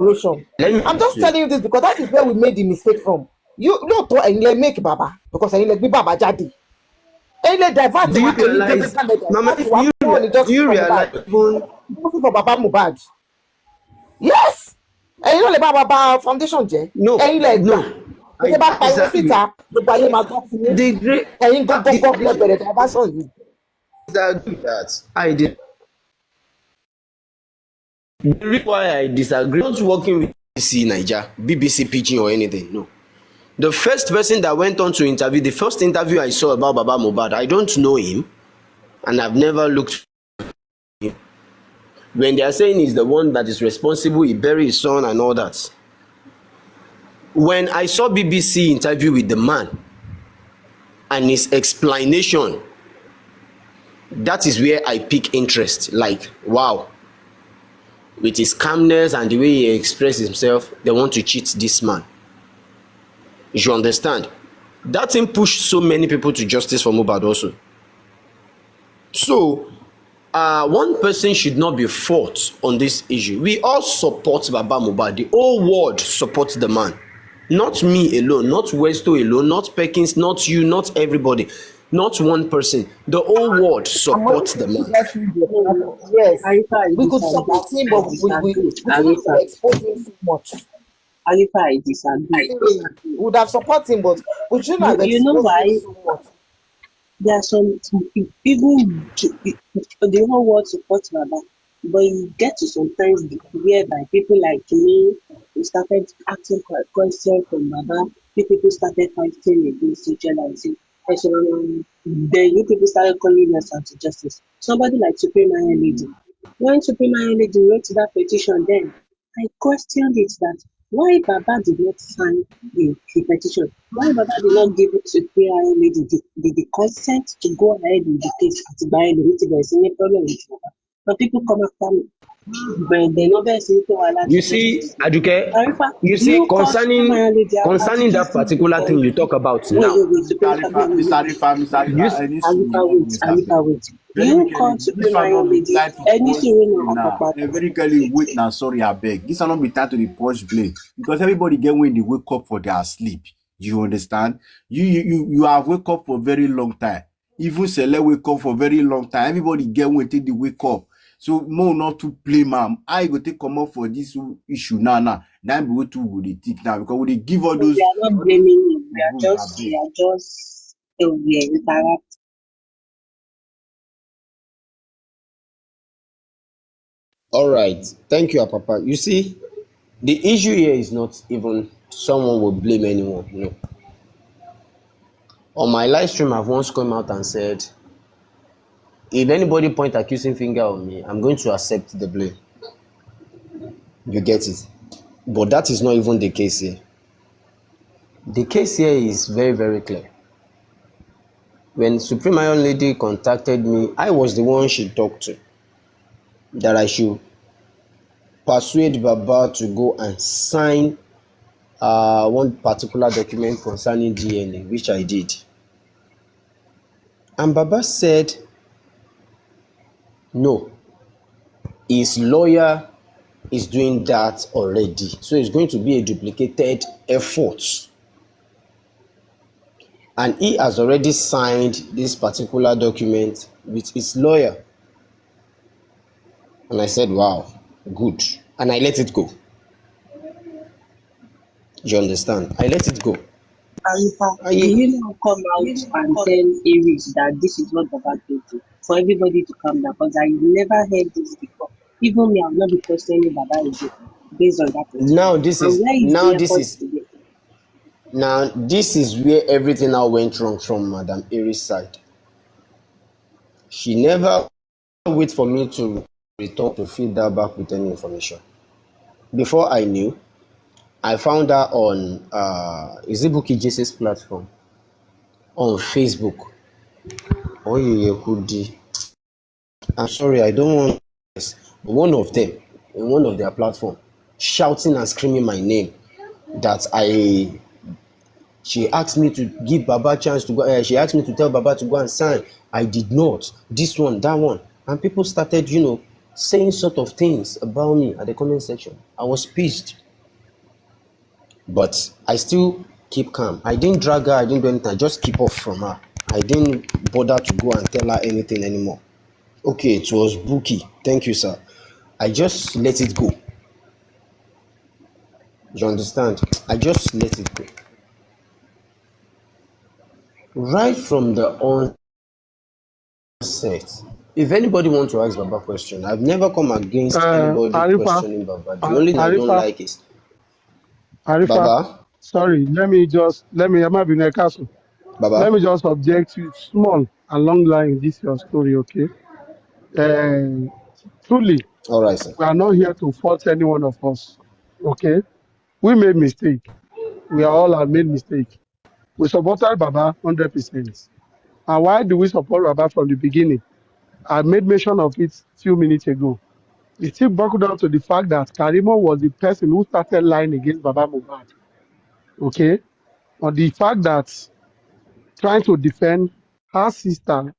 Let me I'm ask just you. telling you this because that is where we made the mistake from. You not to make Baba because I like Baba Jadi. Ele divert Do you wa any realize, Jamaican media. Mama? That's what one Do justice you for realize Mohbad. even Justice for Baba Mohbad. Yes. Ẹ̀yin náà lè bá Baba foundation jẹ́. no, Ẹ̀yin lè gbà. no? I Tètè bá pariwo disagree. síta gbogbo ayé máa gbọ́ sí yín. The great, Ẹ̀yin the, gọ́gọ́gọ́ lẹ the, bẹ̀rẹ̀ diversion yìí. disagree with that. I did. The reason why I disagree, not working with BBC Niger, BBC Pidgin or anything. No. The first person that went on to interview, the first interview I saw about Baba Mohbad, I don't know him, and I've never looked. When they are saying he's the one that is responsible, he buried his son and all that. When I saw BBC interview with the man and his explanation, that is where I pick interest. Like, wow, with his calmness and the way he expresses himself, they want to cheat this man. You understand? That thing pushed so many people to justice for Mohbad also. So, one person should not be fought on this issue. We all support Baba Mohbad. The whole world supports the man. Not me alone, not Westo alone, not Perkins, not you, not everybody, not one person. The whole world supports the man. Yes. We could support him, but we shouldn't expose him so much. Arifa, I disagree. We would have supported him, but we shouldn't have You know exposed why? him so much. There are some even the whole world supports Baba, but you get to sometimes whereby people like me, we started asking questions from Baba. People started fighting against each other and saying, then you people started calling yourself to justice. Somebody like Supreme Iron Lady. When Supreme Iron Lady wrote that petition, then I questioned it that why Baba did not sign the petition, why Baba did not give it to Supreme Iron Lady the consent to go ahead with the case at by the meeting. There is any problem with Baba. But people come after me. But they know best You see, Aduke, you see, you call concerning Supreme Iron Lady that particular thing you talk about now. Mr. Arifa, wait. You call Supreme Iron Lady, anything we know about very clearly wait now, sorry, I beg. This will not be time to the push play because everybody get when they wake up for their sleep. You understand? You have wake up for a very long time. Even Sele wake up for a very long time. Everybody get when they wake up. So more not to play, ma'am. I go take come up for this issue now. Now be what to go they think now because we give all those. We are not blaming you. We are just interact. All right, thank you, Papa. You see, the issue here is not even someone will blame anyone. No. On my live stream, I've once come out and said, if anybody point accusing finger on me, I'm going to accept the blame. You get it? But that is not even the case here. The case here is very, very clear. When Supreme Iron Lady contacted me, I was the one she talked to, that I should persuade Baba to go and sign one particular document concerning DNA, which I did. And Baba said, no, his lawyer is doing that already. So it's going to be a duplicated effort. And he has already signed this particular document with his lawyer. And I said, wow, good. And I let it go. You understand? I let it go. Do you now come out and tell Aries that this is what Baba did for everybody to come down? Because I never heard this before. Even me, I'm not be questioning Baba again based on that. Now this is where everything now went wrong from Madam Aries' side. She never wait for me to return to feed her back with any information. Before I knew, I found her on Izibuki Jesus platform on Facebook. I'm sorry, I don't want this, but one of them in one of their platform shouting and screaming my name that she asked me to give Baba a chance to go. She asked me to tell Baba to go and sign. I did not. This one, that one, and people started, saying sort of things about me at the comment section. I was pissed. But I still keep calm. I didn't drag her, I didn't do anything. I just keep off from her. I didn't bother to go and tell her anything anymore. Okay, it was Bookie. Thank you, sir. I just let it go. You understand? I just let it go. Right from the onset, if anybody wants to ask Baba a question, I've never come against anybody Arifa, questioning Baba. The only thing I don't Arifa, like is Arifa. Baba, Sorry, let me be Nekasu. Let Baba. me just object to small along line this your story, okay? Uh, Truly, All right, sir. we are not here to fault any one of us, okay? We made mistake. We are all have made mistake. We supported Baba 100%. And why do we support Baba from the beginning? I made mention of it few minutes ago. It still buckled down to the fact that Karimo was the person who started lying against Baba Mohbad, okay? On the fact that trying to defend her sister,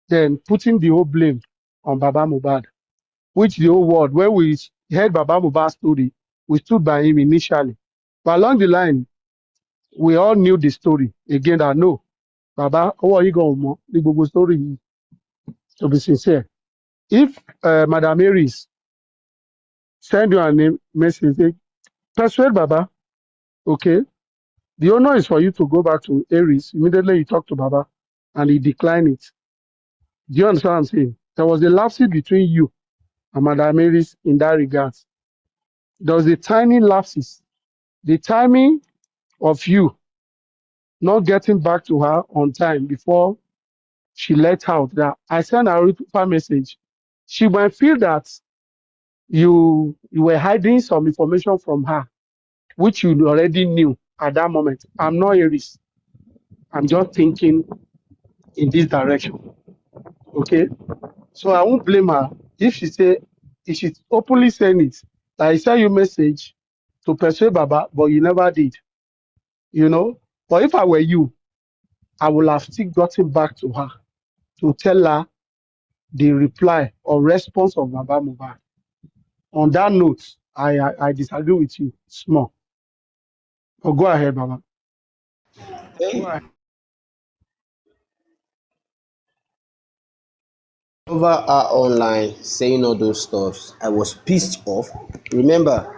then putting the whole blame on Baba Mohbad, which the whole world, when we heard Baba Mohbad's story, we stood by him initially. But along the line, we all knew the story. Again, I know, Baba, how are you going to the Google story, to be sincere? If Madam Aries send you a name message, say, persuade Baba, okay? The honor is for you to go back to Aries. Immediately you talk to Baba and he declined it. Do you understand what I'm saying? There was a lapse between you and Madam Aries in that regard. There was a tiny lapses. The timing of you not getting back to her on time before she let out that I sent her a message. She might feel that you were hiding some information from her, which you already knew at that moment. I'm not Aries. I'm just thinking in this direction. Okay? So I won't blame her if she say if she openly saying it. Like I sent you message to persuade Baba, but you never did. You know? But if I were you, I would have still gotten back to her to tell her the reply or response of Baba Mohbad. On that note, I disagree with you. Small. But go ahead, Baba. Go Hey, ahead. over her online saying all those stuffs, I was pissed off. Remember,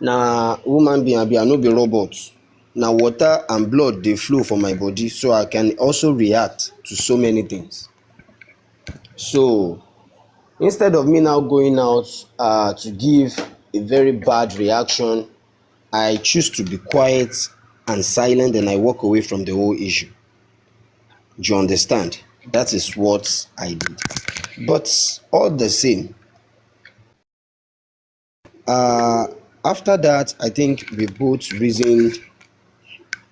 na woman being I no be robot. Na water and blood dey flow for my body, so I can also react to so many things. So instead of me now going out to give a very bad reaction, I choose to be quiet and silent, and I walk away from the whole issue. Do you understand? That is what I did. But all the same, uh, after that, I think we both reasoned,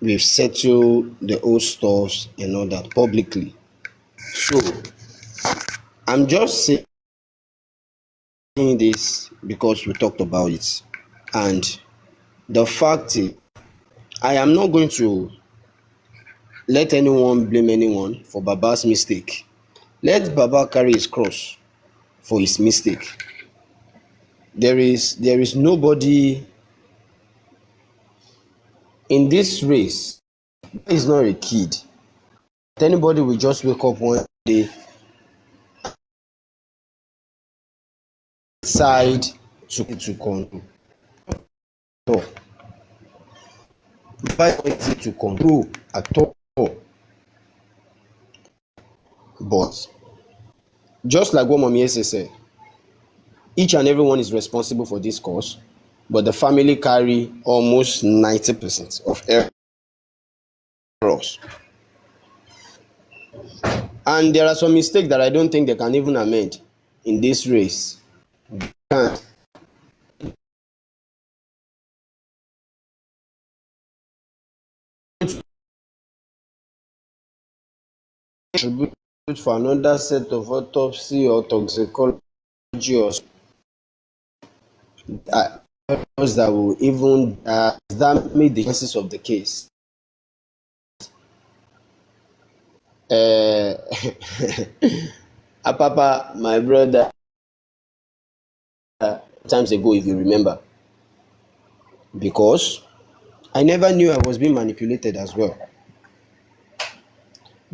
we've settled the old stuffs and all that publicly. So I'm just saying this because we talked about it. And the fact is, I am not going to let anyone blame anyone for Baba's mistake. Let Baba carry his cross for his mistake. There is nobody in this race. He's not a kid. Anybody will just wake up one day, decide to control. Baba is not easy to control at all. But just like what Mommy Ese said, each and everyone is responsible for this cause, but the family carry almost 90% of errors. And there are some mistakes that I don't think they can even amend in this race. Can't. Contribute for another set of autopsy or toxicology or those that will even damage the chances of the case. Uh, Papa, my brother, times ago, if you remember, because I never knew I was being manipulated as well.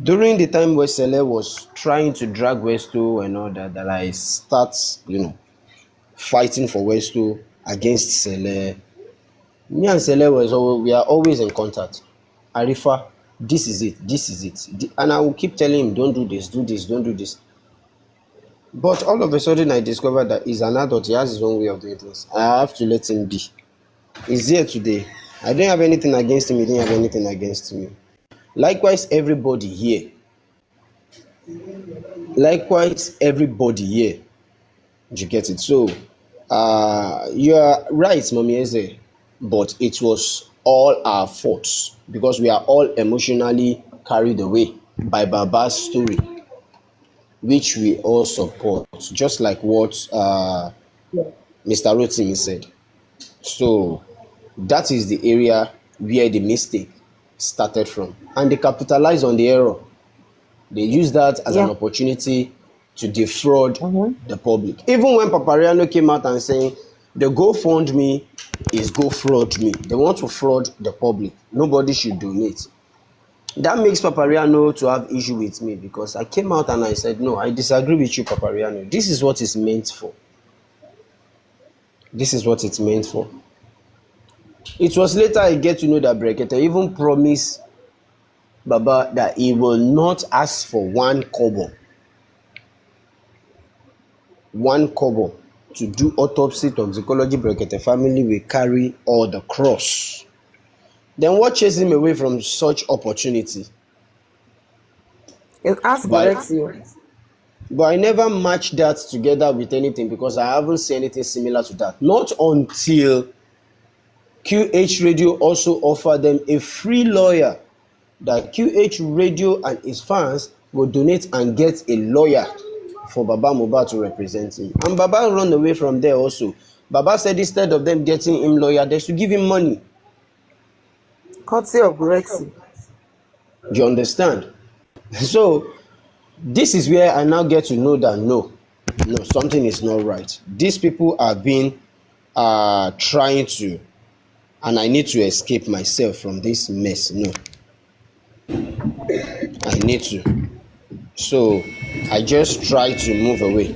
During the time where Sele was trying to drag Westo and all that, that I start, fighting for Westo against Sele. Me and Sele we are always in contact. Arifa, this is it, this is it. And I will keep telling him, don't do this, do this, don't do this. But all of a sudden I discovered that he's an adult, he has his own way of doing things. I have to let him be. He's here today. I don't have anything against him, he didn't have anything against me. Likewise, everybody here. You get it? So, you are right, Mommy Eze, but it was all our faults because we are all emotionally carried away by Baba's story, which we all support, just like what Mr. Rotimi said. So, that is the area where the mistake started from, and they capitalized on the error. They use that as an opportunity to defraud the public. Even when Papariano came out and saying the GoFundMe is go fraud me, they want to fraud the public. Nobody should donate. That makes Papariano to have issue with me because I came out and I said, no, I disagree with you, Papariano. This is what it's meant for. This is what it's meant for. It was later I get to know that Brekete even promised Baba that he will not ask for one kobo to do autopsy toxicology. Brekete family will carry all the cross. Then what chased him away from such opportunity? But I never matched that together with anything because I haven't seen anything similar to that. Not until QH Radio also offered them a free lawyer, that QH Radio and his fans will donate and get a lawyer for Baba Mohbad to represent him. And Baba run away from there also. Baba said instead of them getting him lawyer, they should give him money. Courtesy of Grexy. Do you understand? So this is where I now get to know that no, something is not right. These people have been trying to, and I need to escape myself from this mess. No, I need to. So I just try to move away.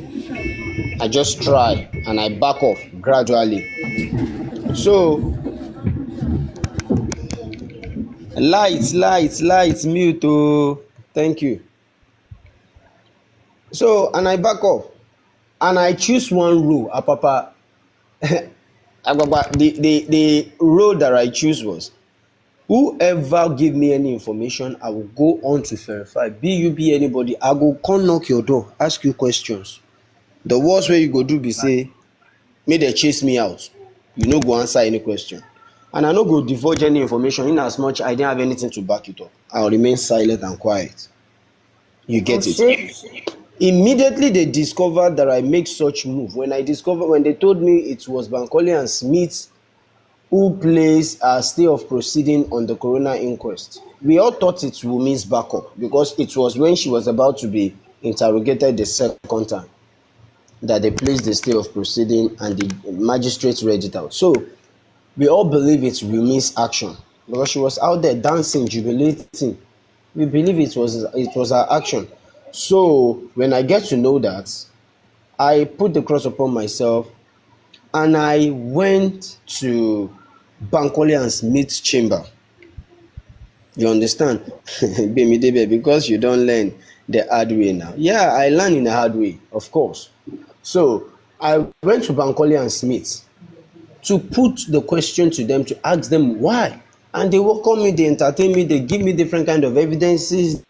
I just try and I back off gradually. So lights, mute. Oh, thank you. So and I back off and I choose one rule. Papa, the rule that I choose was, whoever give me any information, I will go on to verify. Be you be anybody, I go come knock your door, ask you questions. The worst way you go do be say, may they chase me out. You no go answer any question. And I no go divulge any information in as much I didn't have anything to back it up. I'll remain silent and quiet. You get it? Immediately they discovered that I make such move. When they told me it was Bankole and Smith who plays a stay of proceeding on the coroner inquest, we all thought it Wumi's backup because it was when she was about to be interrogated the second time that they placed the stay of proceeding and the magistrate read it out. So we all believe it's Wumi's action because she was out there dancing, jubilating. We believe it was her action. So when I get to know that, I put the cross upon myself and I went to Bankole and Smith's chamber. You understand? Because you don't learn the hard way now. Yeah, I learned in the hard way, of course. So I went to Bankole and Smith to put the question to them, to ask them why. And they welcome me, they entertain me, they give me different kind of evidences.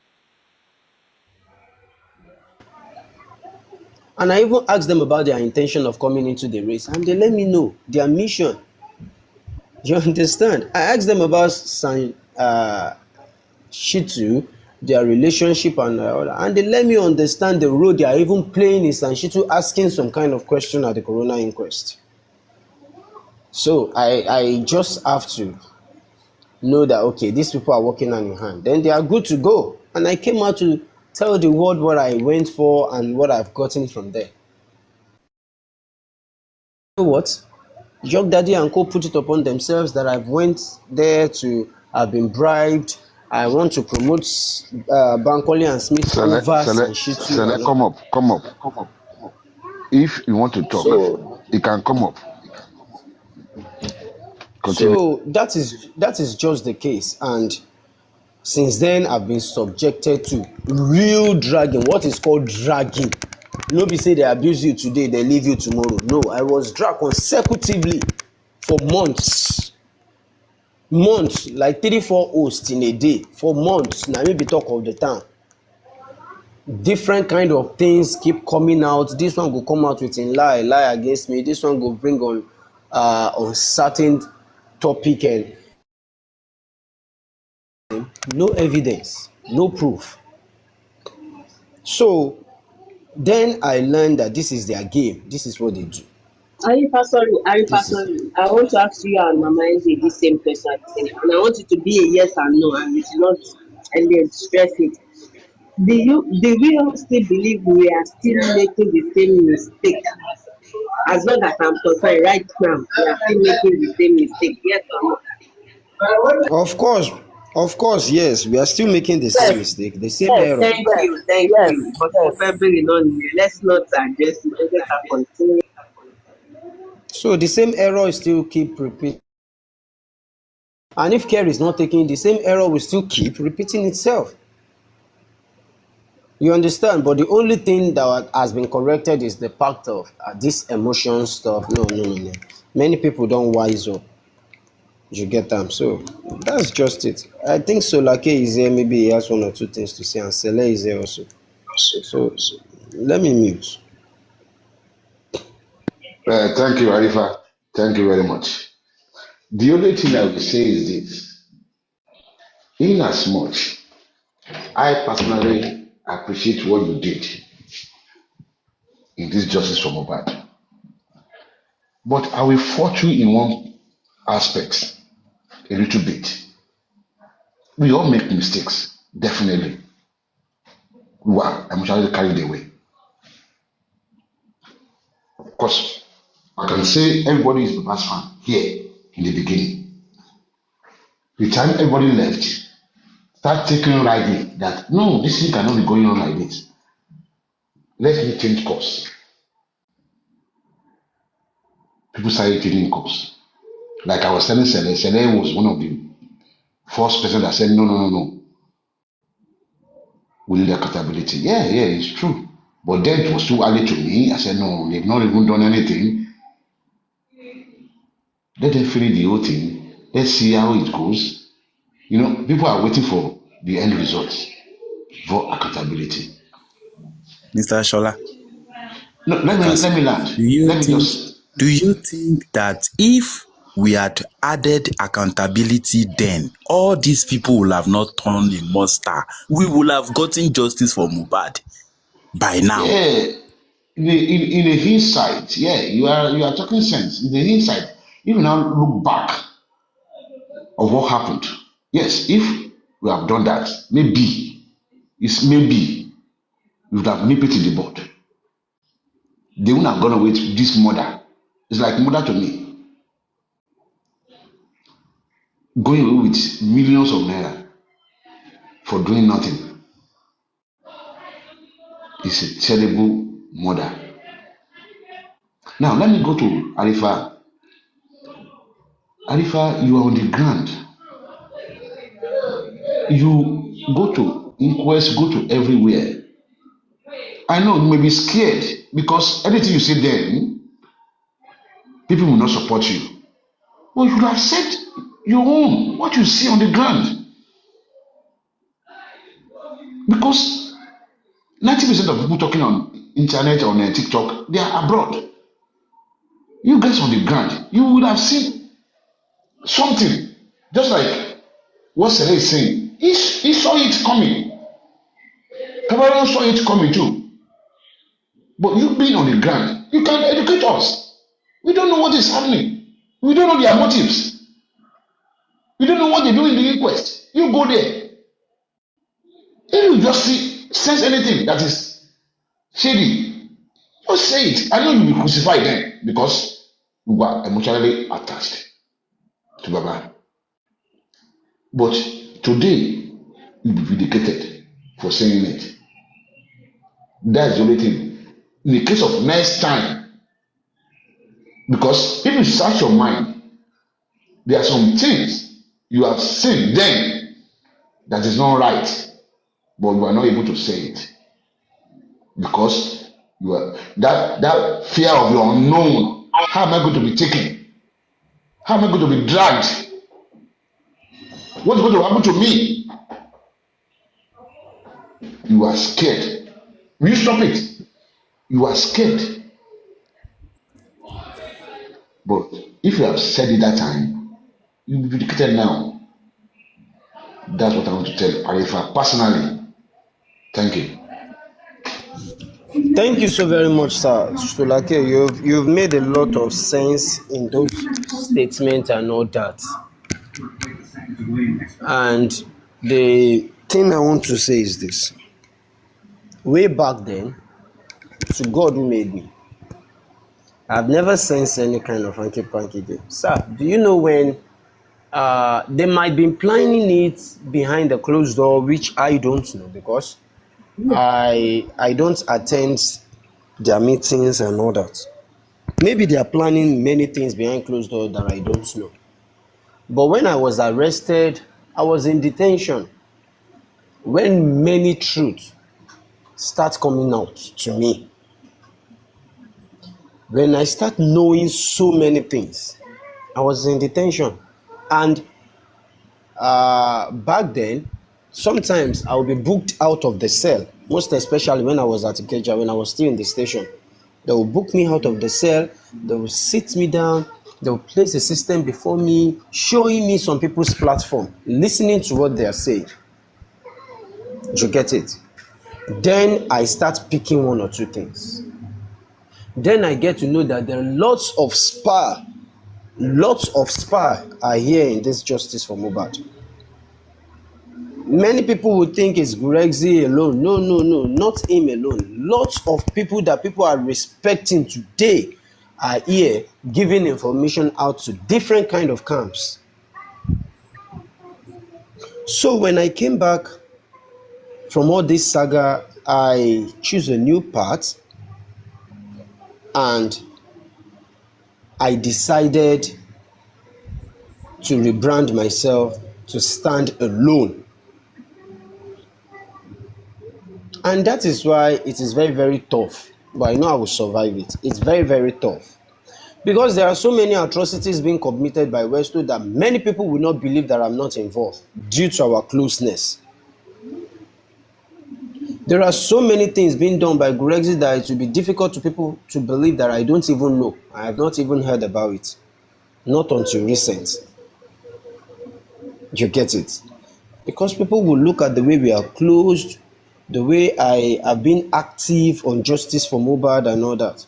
And I even asked them about their intention of coming into the race, and they let me know their mission. You understand? I asked them about Shitu, their relationship, and they let me understand the role they are even playing in San Shitu, asking some kind of question at the coroner inquest. So I just have to know that, okay, these people are working hand in hand. Then they are good to go. And I came out to tell the world what I went for and what I've gotten from there. You know what? Jog Daddy and Co put it upon themselves that I've went there to, I've been bribed. I want to promote Bankole and Smith over Sanshitu and all. Come up, come up. If you want to talk, So you can come up. Continue. that is just the case, and since then I've been subjected to real dragging. What is called dragging? No be say they abuse you today, they leave you tomorrow. No, I was dragged consecutively for months, like 3-4 hosts in a day for months. Na me be talk of the town. Different kind of things keep coming out. This one go come out with a lie against me. This one go bring on certain topic and no evidence, no proof. So then I learned that this is their game. This is what they do. Arifa, This is sorry. I want to ask you and Mama Eze the same question at the same time. And I want it to be a yes and no, and it's not, and then stress it. Do we all still believe we are still making the same mistake? As long as I'm concerned, right now, we are still making the same mistake. Yes or no? of course, yes, we are still making the same Yes, mistake, the same yes, error. Thank yes, you. But for yes. February, let's not address it. Let us continue. So the same error is still keep repeating. And if care is not taken, the same error will still keep repeating itself. You understand? But the only thing that has been corrected is the fact of this emotion stuff. No. Many people don't wise up. You get them. So that's just it. I think Solake is here. Maybe he has one or two things to say, and Sele is here also. So let me mute. Thank you, Arifa. Thank you very much. The only thing I will say is this: in as much, I personally appreciate what you did in this justice for Mohbad, but I will fault you in one aspect a little bit. We all make mistakes, definitely. We are emotionally carried away. Of course, I can say everybody is Baba's fan here in the beginning. The time everybody left, start taking rightly that no, this thing cannot be going on like this. Let me change course. People started changing course. Like I was telling Sele, Sele was one of the first person that said, no. We need accountability. Yeah, it's true. But then it was too early to me. I said, no, they've not even done anything. Let them finish the whole thing. Let's see how it goes. People are waiting for the end results for accountability. Mr. Shola, No, because let me land. do you Let me think just do you think that if we had added accountability then, all these people would have not turned a monster? We would have gotten justice for Mohbad by now. yeah. In a hindsight, yeah, you are talking sense. In the hindsight, if you now look back of what happened, yes, if we have done that, maybe we would have nipped it in the bud. They wouldn't have gone away to this murder. It's like murder to me. Going away with millions of naira for doing nothing is a terrible murder. Now let me go to Arifa. Arifa, you are on the ground. You go to inquest, go to everywhere. I know you may be scared because anything you say then, people will not support you. But you should have said your own, what you see on the ground. Because 90% of people talking on internet, on TikTok, they are abroad. You guys on the ground, you would have seen something. Just like what Sele is saying. He saw it coming. Cameron saw it coming too. But you being on the ground, you can educate us. We don't know what is happening. We don't know their motives. We don't know what they do in the inquest. You go there. If you just sense anything that is shady, just say it. I know you'll be crucified then because We were emotionally attached to Baba. But today, you'll be vindicated for saying it. That's the only thing. In the case of next time, because if you search your mind, there are some things you have seen then that is not right, but you are not able to say it because you are that fear of the unknown. How am I going to be taken? How am I going to be dragged? What's going to happen to me? You are scared. Will you stop it? You are scared. But if you have said it that time, you'll be vindicated now. That's what I want to tell Arifa personally. Thank you. Thank you so very much, sir. Stolake, you've made a lot of sense in those statements and all that. And the thing I want to say is this. Way back then, to God who made me, I've never sensed any kind of hanky panky game. Sir, do you know when they might be planning it behind the closed door, which I don't know because I don't attend their meetings and all that. Maybe they are planning many things behind closed doors that I don't know. But when I was arrested, I was in detention. When many truths start coming out to me, when I start knowing so many things, I was in detention. And back then, sometimes I would be booked out of the cell, most especially when I was at Ikeja, when I was still in the station. They will book me out of the cell, they will sit me down, they will place a system before me, showing me some people's platform, listening to what they are saying. Do you get it? Then I start picking one or two things. Then I get to know that there are lots of spy are here in this justice for Mohbad. Many people would think it's Grexy alone. No, not him alone. Lots of people that people are respecting today are here giving information out to different kind of camps. So when I came back from all this saga, I choose a new path and I decided to rebrand myself to stand alone. And that is why it is very, very tough. But I know I will survive it. It's very, very tough. Because there are so many atrocities being committed by Westo that many people will not believe that I'm not involved due to our closeness. There are so many things being done by Grexit that it will be difficult to people to believe that I don't even know. I have not even heard about it. Not until recent. You get it? Because people will look at the way we are closed, the way I have been active on justice for Mohbad and all that.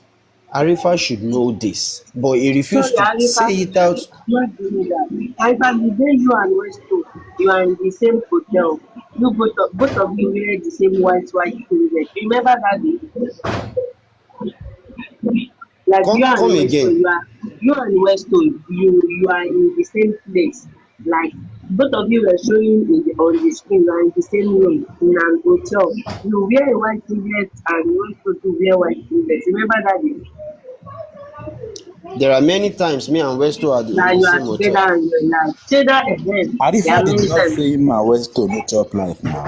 Arifa should know this, but he refused to say it out. Not doing that. Arifa, the day you and Westo, you are in the same hotel. You both of you wear the same white clothing. Remember that day? Like you and Come Westo, again. you are in the same place. Like both of you were showing on the screen, you are in the same room in an hotel. You wear a white singlet and Westo to wear white singlet. Remember that day? There are many times me and Westo are in That the you are same hotel. together and you're like together again. There are Arifa did many not times. say him and Westo no chop life now.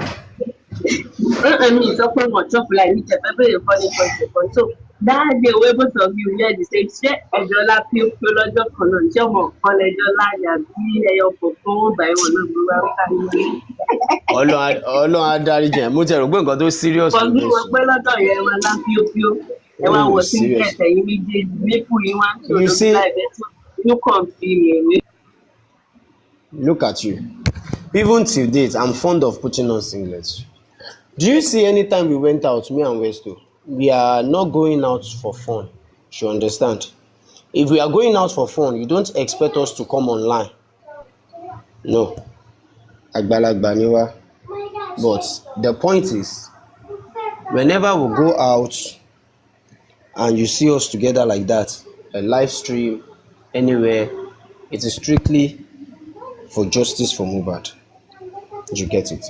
Me sọ pé wọn chop like me tẹfẹ bẹrẹ funny question kan so that day wey both of you wear the same ṣé ẹjọlá píopíó lọ́jọ́ kan náà ṣé ọmọ kan lẹjọlá yàbí ẹyọ kọ̀ọ̀kan wọn bá ẹwọn náà gbé wá kárí wọn. Ọlọ́run á dáríjì ẹ́. Mo ti rò pé nǹkan tó serious ló Kọ̀ọ̀gí fẹ́ wọn sọ. pé lọ́dọ̀ yẹn wọn lá píopíó ẹ wá wọ Oh, singlet serious. ẹ̀yìn méjèèjì mépù yín wá ń ṣe You olójú see, láì bẹ́ẹ̀ tí inú kàn fi èrè. look at you. Even till date, I'm fond of putting on singlets. Do you see anytime we went out, me and Westo, we are not going out for fun. You understand? If we are going out for fun, you don't expect us to come online. No. Àgbàlagbà ni wá. But the point is, whenever we go out and you see us together like that, a live stream, anywhere. It is strictly for justice for Mohbad. You get it?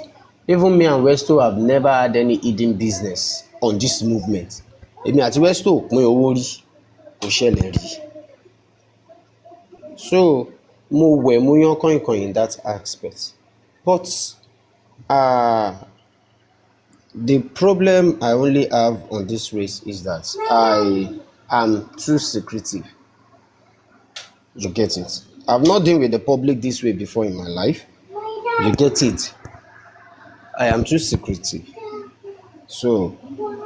Even me and Westo have never had any hidden business on this movement. Èmi àti Westo ò pín owó rí, kò ṣẹlẹ̀ rí. So mo wẹ̀ mo yán kọ́ìnkọ́ìn in that aspect. But the problem I only have on this race is that I am too secretive. You get it? I've not dealt with the public this way before in my life. You get it? I am too secretive. So,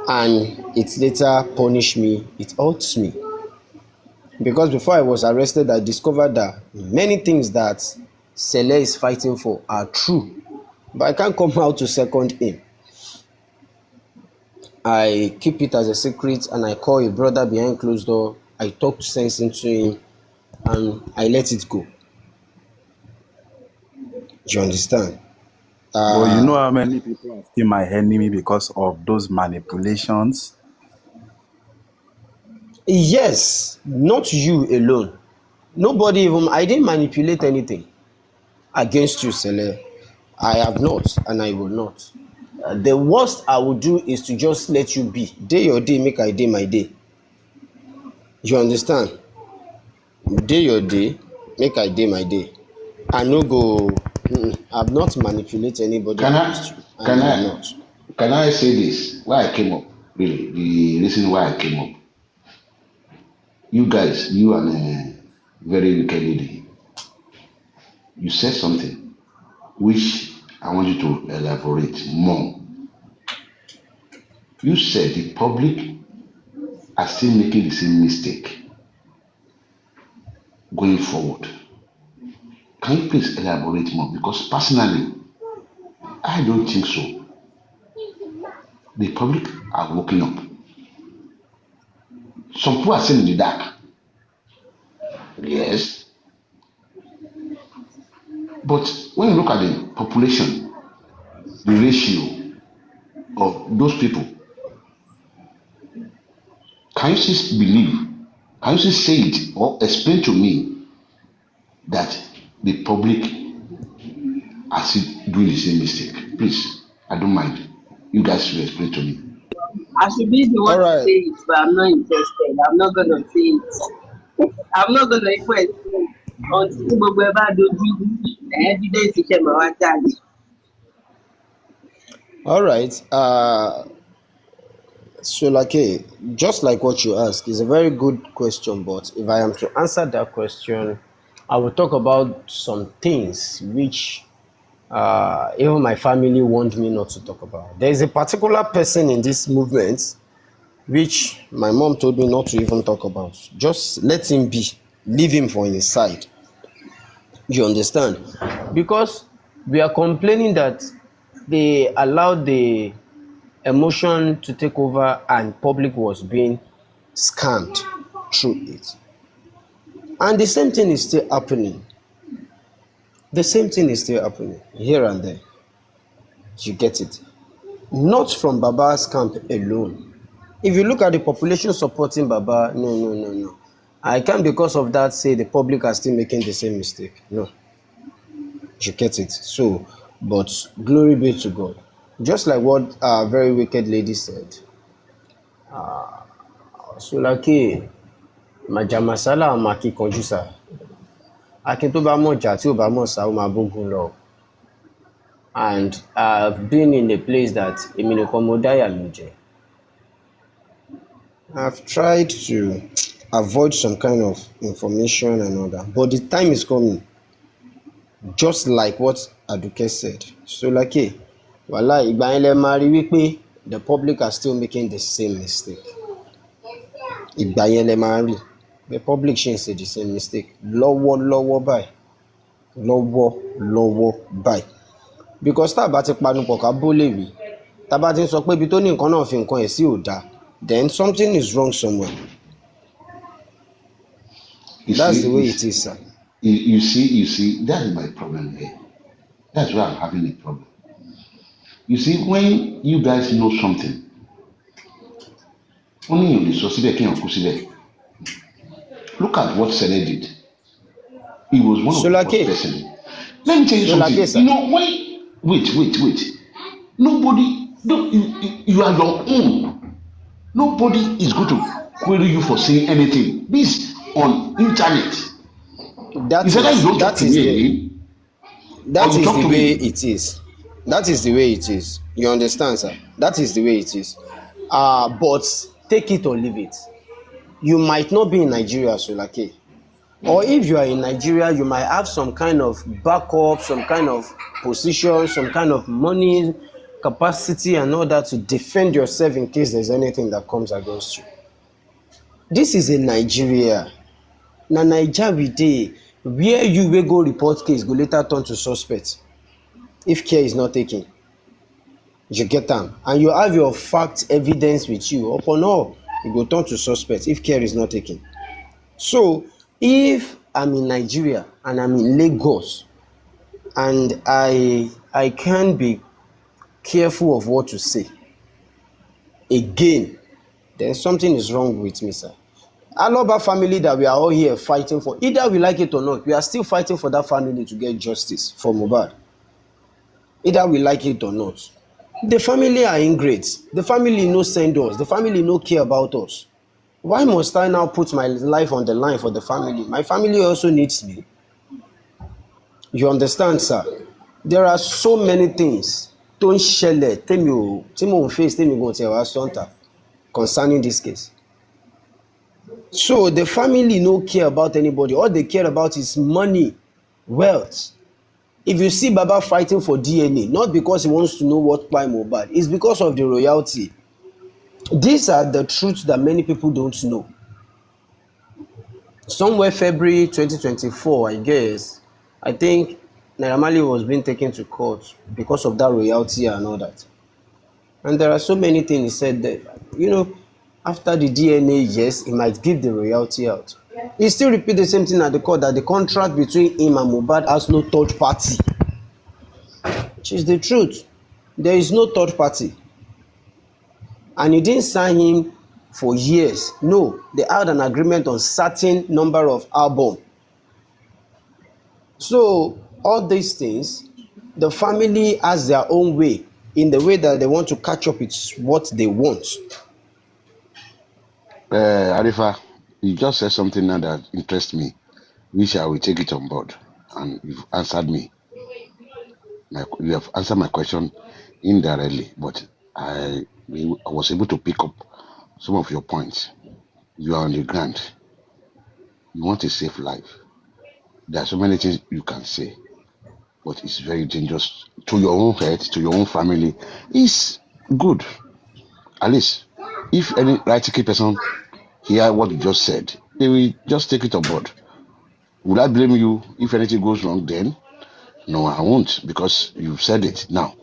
and it later punished me, it hurts me. Because before I was arrested, I discovered that many things that Sele is fighting for are true. But I can't come out to second him. I keep it as a secret and I call a brother behind closed door. I talk sense into him and I let it go. Do you understand? But you know how many people are still my enemy because of those manipulations? Yes, not you alone. Nobody even, I didn't manipulate anything against you, Sele. I have not and I will not. The worst I would do is to just let you be. Day your day, make I day my day. You understand? Day your day, make I day my day. I no go. I've not manipulated anybody Can against I you. And can I will I not. can I say this? Why I came up, really, the reason why I came up. You guys, you and a very wicked lady, you said something which I want you to elaborate more. You said the public are still making the same mistake going forward. Can you please elaborate more? Because personally, I don't think so. The public are waking up. Some people are still in the dark. Yes. But when you look at the population, the ratio of those people, can you still believe? Can you still say it or explain to me that the public are still doing the same mistake? Please, I don't mind. You guys should explain to me. I should be the All one to right. say it, but I'm not interested. I'm not gonna say it. I'm not gonna even explain until gbogbo ẹ bá dojú evidence iṣẹ́ máa wá jáde. All right. So like, just like what you ask is a very good question. But if I am to answer that question, I will talk about some things which even my family warned me not to talk about. There is a particular person in this movement which my mom told me not to even talk about. Just let him be. Leave him for his side. You understand? Because we are complaining that they allowed the emotion to take over and public was being scammed through it. And the same thing is still happening. The same thing is still happening here and there. You get it? Not from Baba's camp alone. If you look at the population supporting Baba, no. I can't because of that say the public are still making the same mistake. No. You get it? So, but glory be to God. Just like what a very wicked lady said. Sulake, Majamasala Maki Konjusa. Akin tó bá mọ̀ jà tí ò bá mọ̀ sá ó máa bógun lọ. And I've been in a place that èmi nìkan mo dáyà mi jẹ. I've tried to avoid some kind of information and all that, but the time is coming. Just like what Aduke said. So like, wàhálà ìgbà yẹn lẹ máa rí wípé the public are still making the same mistake. Ìgbà yẹn lẹ máa rí the public ṣì ń ṣe the same mistake lọ́wọ́lọ́wọ́ báyìí. Because tá a bá ti panupọ̀ ká bó lè wí, tá a bá ti ń sọ pé ibi tó ní nǹkan náà fi nǹkan ẹ̀ sí ò dáa, then something is wrong somewhere. That's the way it is, sir. You see, that's my problem here. That's why I'm having a problem. You see, when you guys know something, only you lè sọ síbẹ̀ kéèyàn kú síbẹ̀. Look at what Sele did. He was one of the first Solake, person. Let me tell you Solake, something. You sir. know, wait. Nobody, no, you are your own. Nobody is going to query you for saying anything. This on internet. That It's either you is don't talk that to is me the again or that you is talk the to way me. it is. That is the way it is. You understand, sir? That is the way it is. But take it or leave it. You might not be in Nigeria, Solake. Or if you are in Nigeria, you might have some kind of backup, some kind of position, some kind of money, capacity, and all that to defend yourself in case there's anything that comes against you. This is a Nigeria. Na Naija we dey, where you wey go report case go later turn to suspect if care is not taken. You get am, and you have your fact evidence with you. Upon all, you go turn to suspect if care is not taken. So if I'm in Nigeria and I'm in Lagos and I can be careful of what to say again, then something is wrong with me, sir. Aloba family that we are all here fighting for, either we like it or not, we are still fighting for that family to get justice for Mohbad. Either we like it or not. The family are ingrates. The family no send us. The family no care about us. Why must I now put my life on the line for the family? My family also needs me. You understand, sir? There are so many things tó ń ṣẹlẹ̀ tí mò ń face tèmi gan tiẹ̀ wá sọ́ǹtà concerning this case. So the family no care about anybody. All they care about is money, wealth. If you see Baba fighting for DNA, not because he wants to know what kpai Mohbad, it's because of the royalty. These are the truths that many people don't know. Somewhere February 2024, I guess, I think Naira Marley was being taken to court because of that royalty and all that. And there are so many things he said that, after the DNA, yes, he might give the royalty out. He still repeat the same thing at the court, that the contract between him and Mohbad has no third party, which is the truth. There is no third party. And he didn't sign him for years. No, they had an agreement on certain number of albums. So all these things, the family has their own way, in the way that they want to catch up with what they want. Arifa, you just said something now that interests me, which I will take it on board. And you've answered me. You have answered my question indirectly, but I was able to pick up some of your points. You are on the ground. You want a safe life. There are so many things you can say, but it's very dangerous to your own head, to your own family. It's good. At least, if any rightly person hear what you just said, they will just take it on board. Would I blame you if anything goes wrong then? No, I won't, because you've said it. Now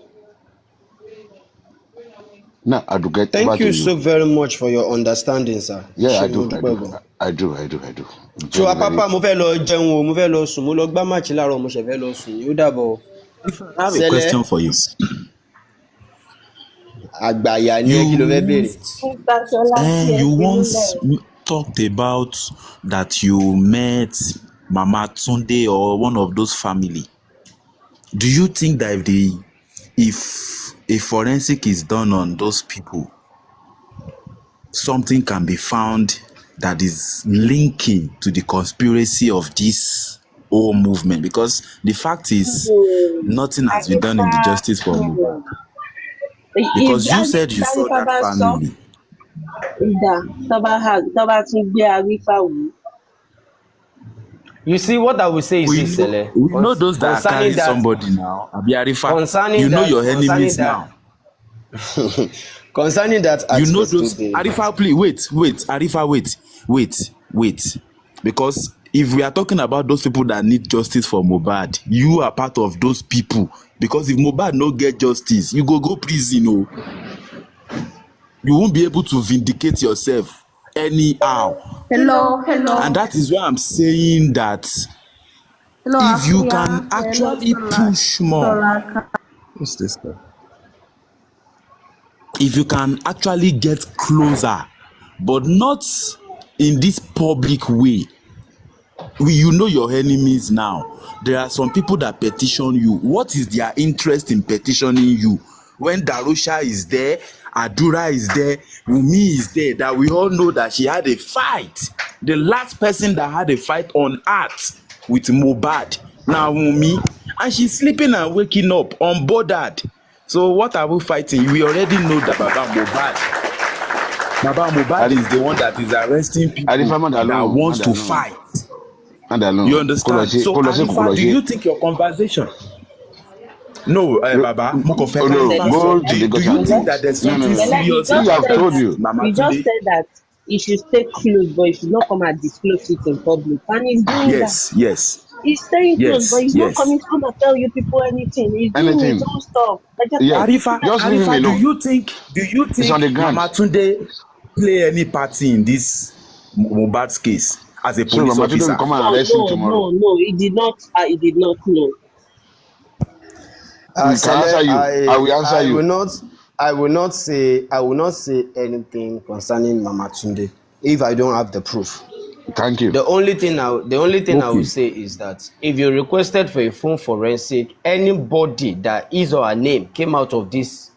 I do get over Thank to you you. so very much for your understanding, sir. Yeah, I Ṣé mo do. dúpẹ́ gan. I do. So Very, very. apapa mo fẹ́ lọ jẹun o, mo fẹ́ lọ sùn, mo lọ gbá máàcì láàárọ̀, mo ṣẹ̀ fẹ́ lọ sùn, ó dàbọ̀ o. I have a Sẹ́lẹ̀ question for you. àgbàyà ni ẹ, kí ló fẹ́ béèrè? Mr. Ṣọlá tí ẹ You fi once nílẹ̀. talked about that you met Mama Tunde or one of those family. Do you think that if a forensic is done on those people, something can be found that is linking to the conspiracy of this whole movement? Because the fact is, nothing has been done in the justice for Mohbad. Because you said you saw that Bá sọ family. ìdá tó bá tún gbé Arífà wò. You see, what I will say is this, Sele. We know those that Concerning carry that, somebody now. Abi Arifa, concerning you know that, your concerning enemies that, now. concerning that You know aspect those. today. Arifa, please wait. Arifa, wait. Because if we are talking about those people that need justice for Mohbad, you are part of those people. Because if Mohbad no get justice, you go prison. You won't be able to vindicate yourself anyhow. Hello. And that is why I'm saying that Hello, if you Afia. can actually push more. What's this guy? If you can actually get closer, but not in this public way, you know your enemies now. There are some people that petition you. What is their interest in petitioning you? When Darusha is there, Adura is there, Wumi is there, that we all know that she had a fight. The last person that had a fight on earth with Mohbad, now Wumi, and she's sleeping and waking up unbothered. So what are we fighting? We already know that Baba Mohbad is the one that is arresting people Arifa, that wants to fight. You understand? So Arifa, do you think your conversation? No, Baba, No, mo kàn fẹ́ go Arifa to the do you gutter. think that there's something Bella, you serious just See, I've said told that you. Mama you just Tunde? said that he should stay close, but he should not come and disclose it in public. And he's doing that. Yes. He's staying close, but he's not Yes. coming to come and tell you people anything. He's doing his Anything. own stuff. I just Yeah. Just leave him Arifa, do alone. you think It's on the ground. Mama Tunde play any party in this Mohbad's case as a So police Mama Tunde officer? will come and arrest him tomorrow. No, he did not. He did not know. We can answer you. I will answer I you. will not say anything concerning Mama Tunde if I don't have the proof. Thank you. The only thing I Okay. will say is that if you requested for a phone forensic, anybody that his or her name came out of this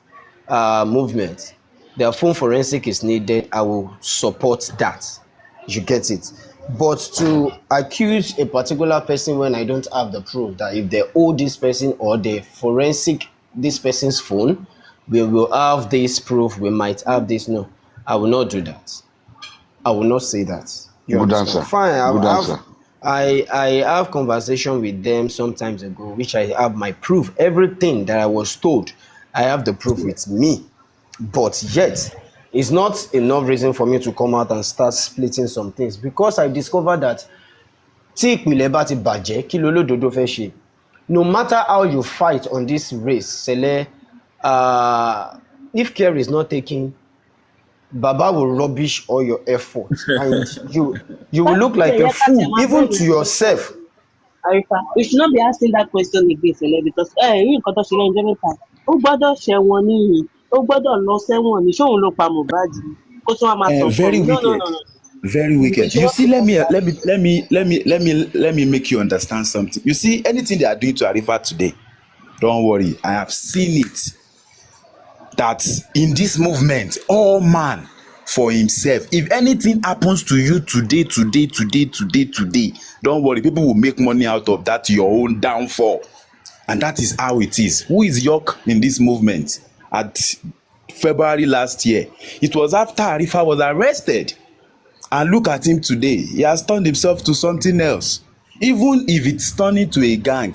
movement, their phone forensic is needed. I will support that. You get it. But to accuse a particular person when I don't have the proof that if they owe this person or they forensic this person's phone, we will have this proof, we might have this. No, I will not do that. I will not say that. You Good understand? answer. Fine. Good answer. I have conversation with them sometimes ago, which I have my proof. Everything that I was told, I have the proof with me. But yet, it's not enough reason for me to come out and start splitting some things, because I discovered that tí ìpìlẹ̀ bá ti bàjẹ́ kí lolódodo fẹ́ ṣe. No matter how you fight on this race, Sele, if care is not taken, Baba will rubbish all your effort and you will look like a fool even to yourself. Arifa, we should not be asking that question again, Sele, because you nǹkan tó ṣe lẹ́yìn ọjọ́ mẹ́ta. Ó gbọ́dọ̀ ṣẹ̀wọ̀n níyì, ó gbọ́dọ̀ lọ sẹ́wọ̀n ní, ṣóun ló pa Mohbad ni, kó tún wá máa sọ Very fún mi. wicked. No. Very wicked. You see, let me make you understand something. You see, anything they are doing to Arifa today, don't worry. I have seen it. That in this movement, all man for himself. If anything happens to you today, don't worry. People will make money out of that, your own downfall. And that is how it is. Who is York in this movement? At February last year, it was after Arifa was arrested. And look at him today. He has turned himself to something else. Even if it's turning to a gang.